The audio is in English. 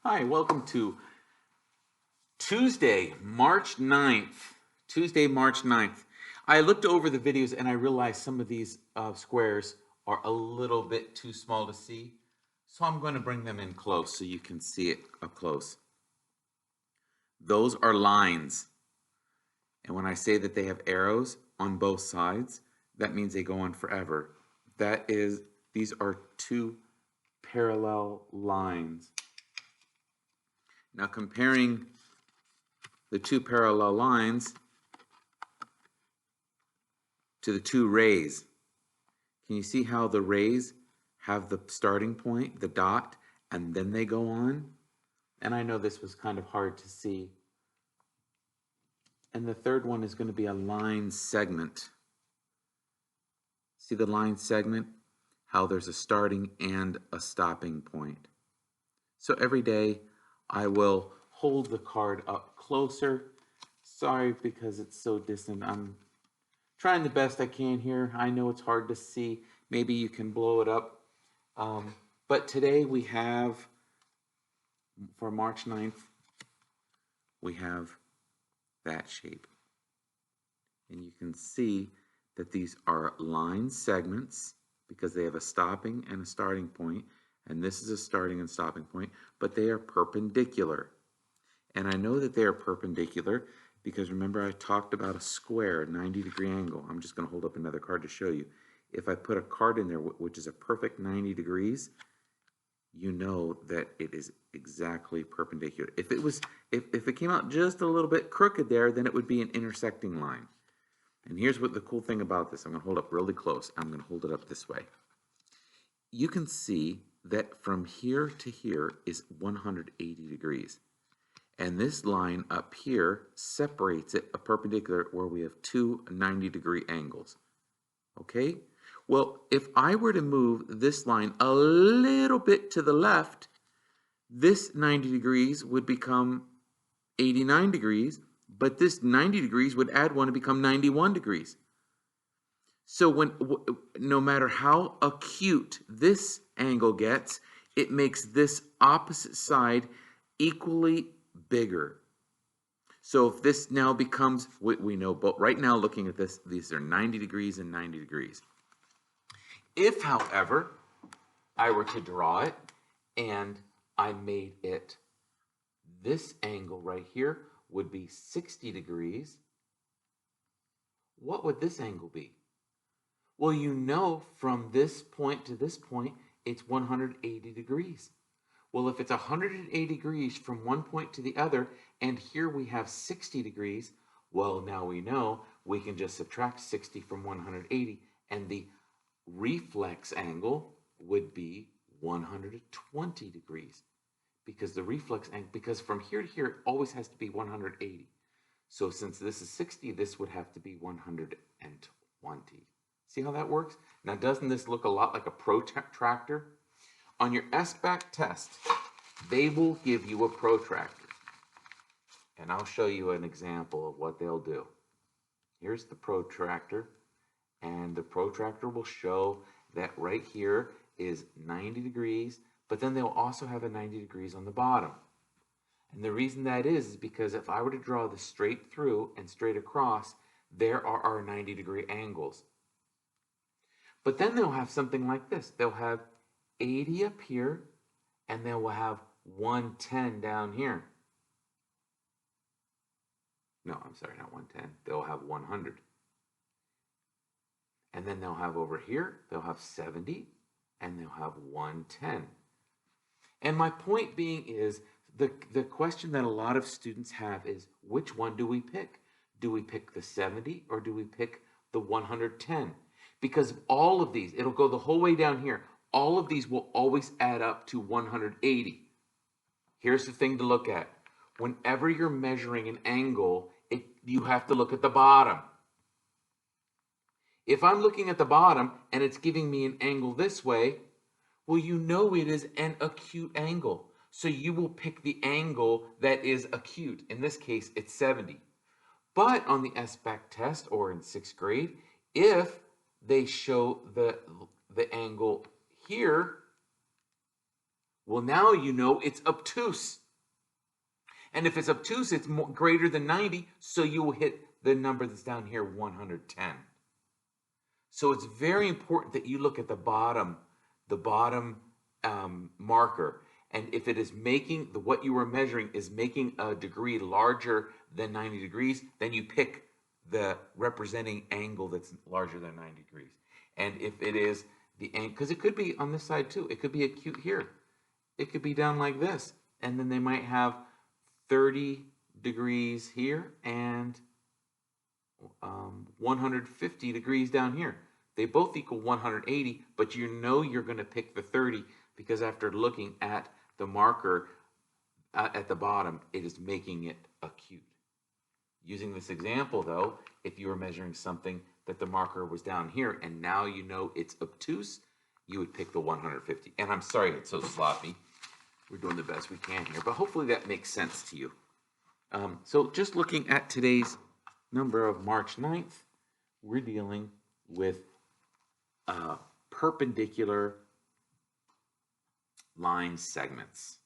Hi, welcome to Tuesday, March 9th. Tuesday, March 9th. I looked over the videos and I realized some of these squares are a little bit too small to see. So I'm going to bring them in close so you can see it up close. Those are lines. And when I say that they have arrows on both sides, that means they go on forever. These are two parallel lines. Now comparing the two parallel lines to the two rays. Can you see how the rays have the starting point, the dot, and then they go on? And I know this was kind of hard to see. And the third one is going to be a line segment. See the line segment? How there's a starting and a stopping point. So every day I will hold the card up closer. Sorry because it's so distant. I'm trying the best I can here. I know it's hard to see. Maybe you can blow it up. But today we have, for March 9th, we have that shape. And you can see that these are line segments because they have a stopping and a starting point. And this is a starting and stopping point, but they are perpendicular. And I know that they are perpendicular because remember I talked about a square, a 90-degree angle. I'm just going to hold up another card to show you. If I put a card in there which is a perfect 90 degrees, you know that it is exactly perpendicular. If it came out just a little bit crooked there, then it would be an intersecting line. And here's what the cool thing about this. I'm going to hold up really close. I'm going to hold it up this way. You can see that from here to here is 180 degrees. And this line up here separates it a perpendicular where we have two 90-degree angles. Okay? Well, if I were to move this line a little bit to the left, this 90 degrees would become 89 degrees, but this 90 degrees would add one to become 91 degrees. So no matter how acute this angle gets, it makes this opposite side equally bigger. So if this now becomes, we know, but right now looking at this, these are 90 degrees and 90 degrees. If, however, I were to draw it and I made it, this angle right here would be 60 degrees, what would this angle be? Well, you know from this point to this point, it's 180 degrees. Well, if it's 180 degrees from one point to the other, and here we have 60 degrees, well, now we know we can just subtract 60 from 180, and the reflex angle would be 120 degrees. Because the reflex angle, because from here to here, it always has to be 180. So since this is 60, this would have to be 120. See how that works? Now, doesn't this look a lot like a protractor? On your SBAC test, they will give you a protractor. And I'll show you an example of what they'll do. Here's the protractor. And the protractor will show that right here is 90 degrees, but then they'll also have a 90 degrees on the bottom. And the reason that is because if I were to draw this straight through and straight across, there are our 90-degree angles. But then they'll have something like this. They'll have 80 up here, and they will have 110 down here. No, I'm sorry, not 110. They'll have 100. And then they'll have over here, they'll have 70, and they'll have 110. And my point being is, the question that a lot of students have is, which one do we pick? Do we pick the 70 or do we pick the 110? Because all of these, it'll go the whole way down here. All of these will always add up to 180. Here's the thing to look at. Whenever you're measuring an angle, you have to look at the bottom. If I'm looking at the bottom and it's giving me an angle this way, well, you know it is an acute angle. So you will pick the angle that is acute. In this case, it's 70. But on the SBAC test or in 6th grade, if they show the angle here, Well, now you know it's obtuse. And if it's obtuse, it's greater than 90, so you will hit the number that's down here, 110. So it's very important that you look at the bottom marker. And if it is making, what you were measuring is making a degree larger than 90 degrees, then you pick the representing angle that's larger than 90 degrees. And if it is the angle, because it could be on this side too, it could be acute here. It could be down like this. And then they might have 30 degrees here and 150 degrees down here. They both equal 180, but you know you're going to pick the 30 because after looking at the marker at the bottom, it is making it acute. Using this example, though, if you were measuring something that the marker was down here and now you know it's obtuse, you would pick the 150. And I'm sorry it's so sloppy. We're doing the best we can here, but hopefully that makes sense to you. So just looking at today's number of March 9th, we're dealing with perpendicular line segments.